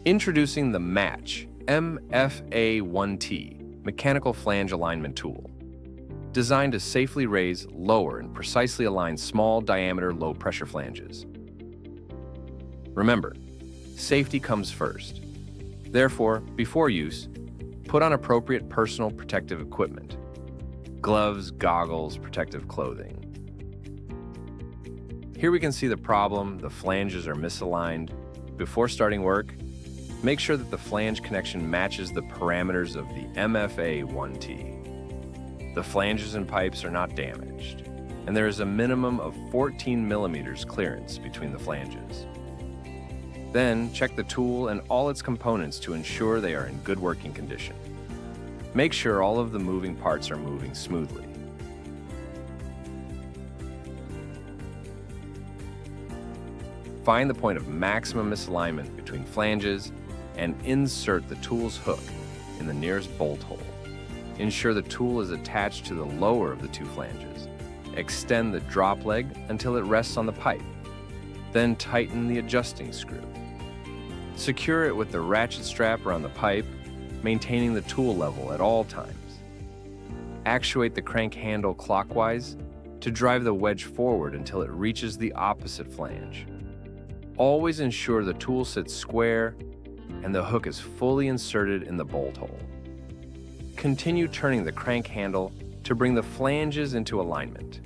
Introducing the MATCH MFA1T mechanical flange alignment tool, designed to safely raise, lower, and precisely align small diameter, low pressure flanges. Remember, safety comes first. Therefore, before use, put on appropriate personal protective equipment: gloves, goggles, protective clothing. Here we can see the problem: the flanges are misaligned. Before starting work, make sure that the flange connection matches the parameters of the MFA1T. The flanges and pipes are not damaged, and there is a minimum of 14 millimeters clearance between the flanges. Then, check the tool and all its components to ensure they are in good working condition. Make sure all of the moving parts are moving smoothly. Find the point of maximum misalignment between flanges and insert the tool's hook in the nearest bolt hole. Ensure the tool is attached to the lower of the two flanges. Extend the drop leg until it rests on the pipe. Then tighten the adjusting screw. Secure it with the ratchet strap around the pipe, maintaining the tool level at all times. Actuate the crank handle clockwise to drive the wedge forward until it reaches the opposite flange. Always ensure the tool sits square and the hook is fully inserted in the bolt hole. Continue turning the crank handle to bring the flanges into alignment.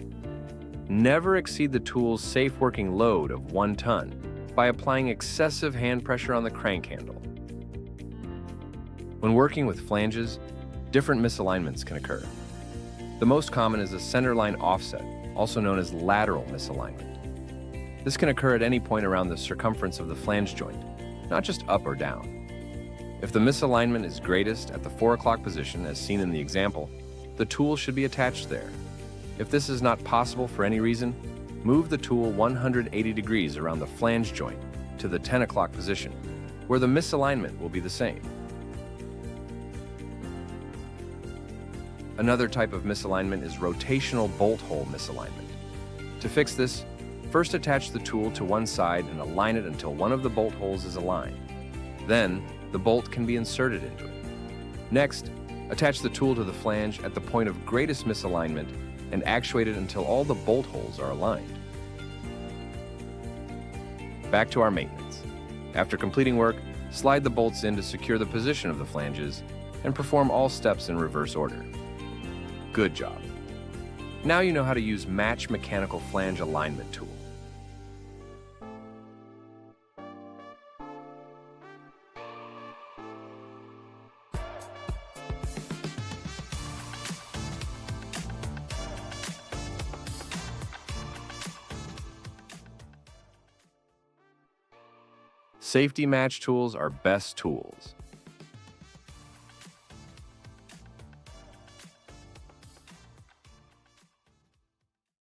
Never exceed the tool's safe working load of 1 ton by applying excessive hand pressure on the crank handle. When working with flanges, different misalignments can occur. The most common is a centerline offset, also known as lateral misalignment. This can occur at any point around the circumference of the flange joint, not just up or down. If the misalignment is greatest at the 4 o'clock position, as seen in the example, the tool should be attached there. If this is not possible for any reason, move the tool 180 degrees around the flange joint to the 10 o'clock position, where the misalignment will be the same. Another type of misalignment is rotational bolt hole misalignment. To fix this, first attach the tool to one side and align it until one of the bolt holes is aligned. Then, the bolt can be inserted into it. Next, attach the tool to the flange at the point of greatest misalignment and actuate it until all the bolt holes are aligned. Back to our maintenance. After completing work, slide the bolts in to secure the position of the flanges and perform all steps in reverse order. Good job. Now you know how to use MATCH mechanical flange alignment tool. Safety match tools are best tools.